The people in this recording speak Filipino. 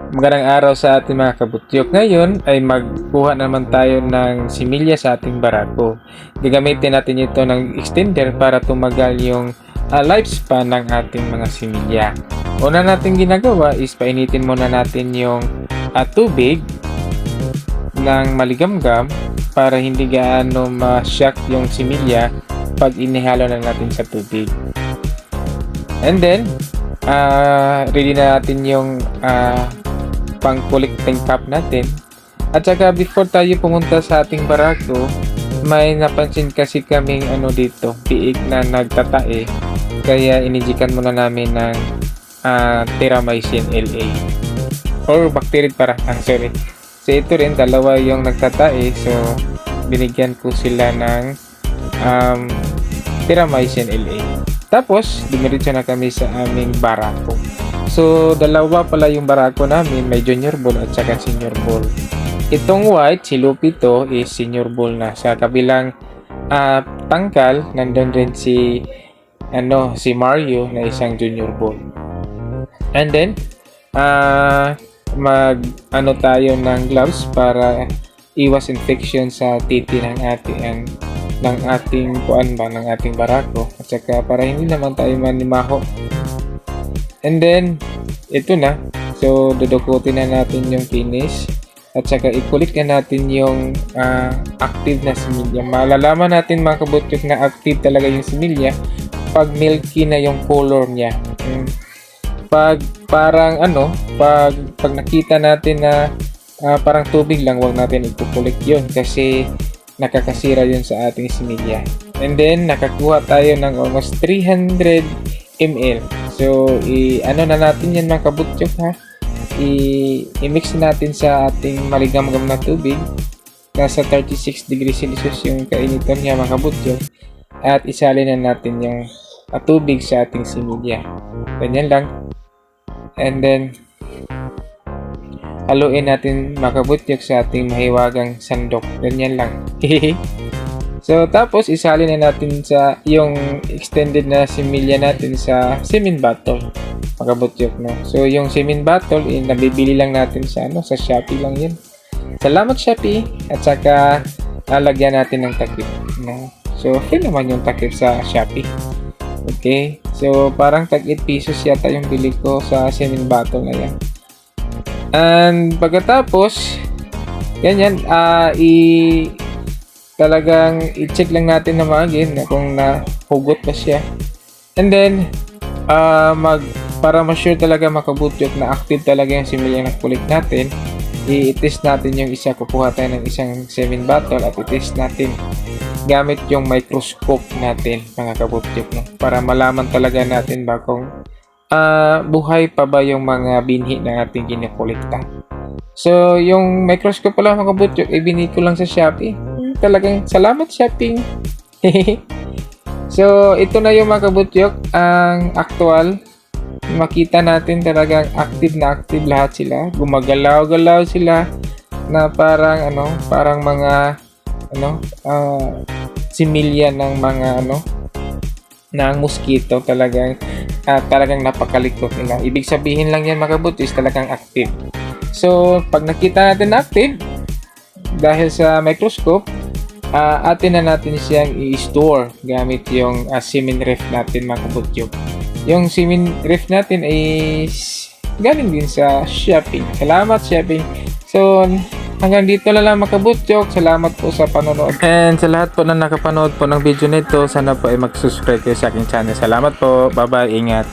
Magandang araw sa ating mga kabutyok. Ngayon ay magkuha naman tayo ng similya sa ating barako. Gagamitin natin ito ng extender para tumagal yung lifespan ng ating mga similya. Una natin ginagawa is painitin muna natin yung tubig ng maligamgam para hindi gaano ma-shock yung similya pag inihalo na natin sa tubig. And then, ready na natin yung pang collecting cup natin. At saka before tayo pumunta sa ating barako, may napansin kasi kaming dito, piik na nagtatae. Kaya inijikan muna namin ng Terramycin LA or bacteria sorry. So ito rin, dalawa yung nagtatae. So binigyan ko sila ng Terramycin LA. Tapos dumiretso na kami sa aming barako. So, dalawa pala yung barako namin, may junior bull at saka senior bull. Itong white, si Lupito, is senior bull na. Sa kabilang tangkal, nandun rin si Mario na isang junior bull. And then, tayo ng gloves para iwas infection sa titi ng ating barako. At saka para hindi naman tayo manimaho. And then, ito na. So, dudukutin na natin yung finish. At saka, ikulit na natin yung active na similya. Malalaman natin mga kabutyok na active talaga yung similya pag milky na yung color niya. Pag nakita natin na parang tubig lang, huwag natin ikukulit yun kasi nakakasira yun sa ating similya. And then, nakakuha tayo ng almost 300 ml. So, na natin yan mga kabutyok ha. I-mix natin sa ating maligamgam na tubig. Nasa 36 degrees Celsius yung kainitan niya mga kabutyok. At isalin na natin yung tubig sa ating similya. Ganyan lang. And then, haluin natin mga kabutyok sa ating mahiwagang sandok. Ganyan lang. So, tapos isalin na natin sa yung extended na similya natin sa semen bottle. Mga kabutyok, no? So, yung semen bottle, nabibili lang natin sa Shopee lang yun. Salamat Shopee. At saka, lalagyan natin ng takip. No? So, okay naman yung takip sa Shopee. Okay? So, parang tag 8 pesos yata yung bili ko sa semen bottle na yan. And, pagkatapos, ganyan, talagang i-check lang natin na magin na kung nahugot pa siya. And then, para ma-sure talaga makabutyok na active talaga yung similya na kulit natin, i-test natin yung isa. Kukuha tayo ng isang semen bottle at i-test natin gamit yung microscope natin mga kabutyok, no? Para malaman talaga natin ba kung buhay pa ba yung mga binhi na ating kinukulikta. So, yung microscope pala mga kabutyok, ibini ko lang sa Shopee. Talagang salamat Shopee. So, ito na yung mga kabutyok, ang actual. Makita natin talagang active na active lahat sila. Gumagalaw-galaw sila na parang mga similya ng mga ng mosquito. Talagang napakalikot nila. Ibig sabihin lang yan mga kabutyok, talagang active. So, pag nakita natin na active dahil sa microscope, atin na natin siyang i-store gamit yung semen ref natin mga kabutyok. Yung semen ref natin ay galing din sa Shopee. Salamat Shopee. So, hanggang dito na lang mga kabutyok. Salamat po sa panonood. And sa lahat po na nakapanood po ng video nito, sana po ay mag-subscribe kayo sa aking channel. Salamat po. Bye-bye. Ingat.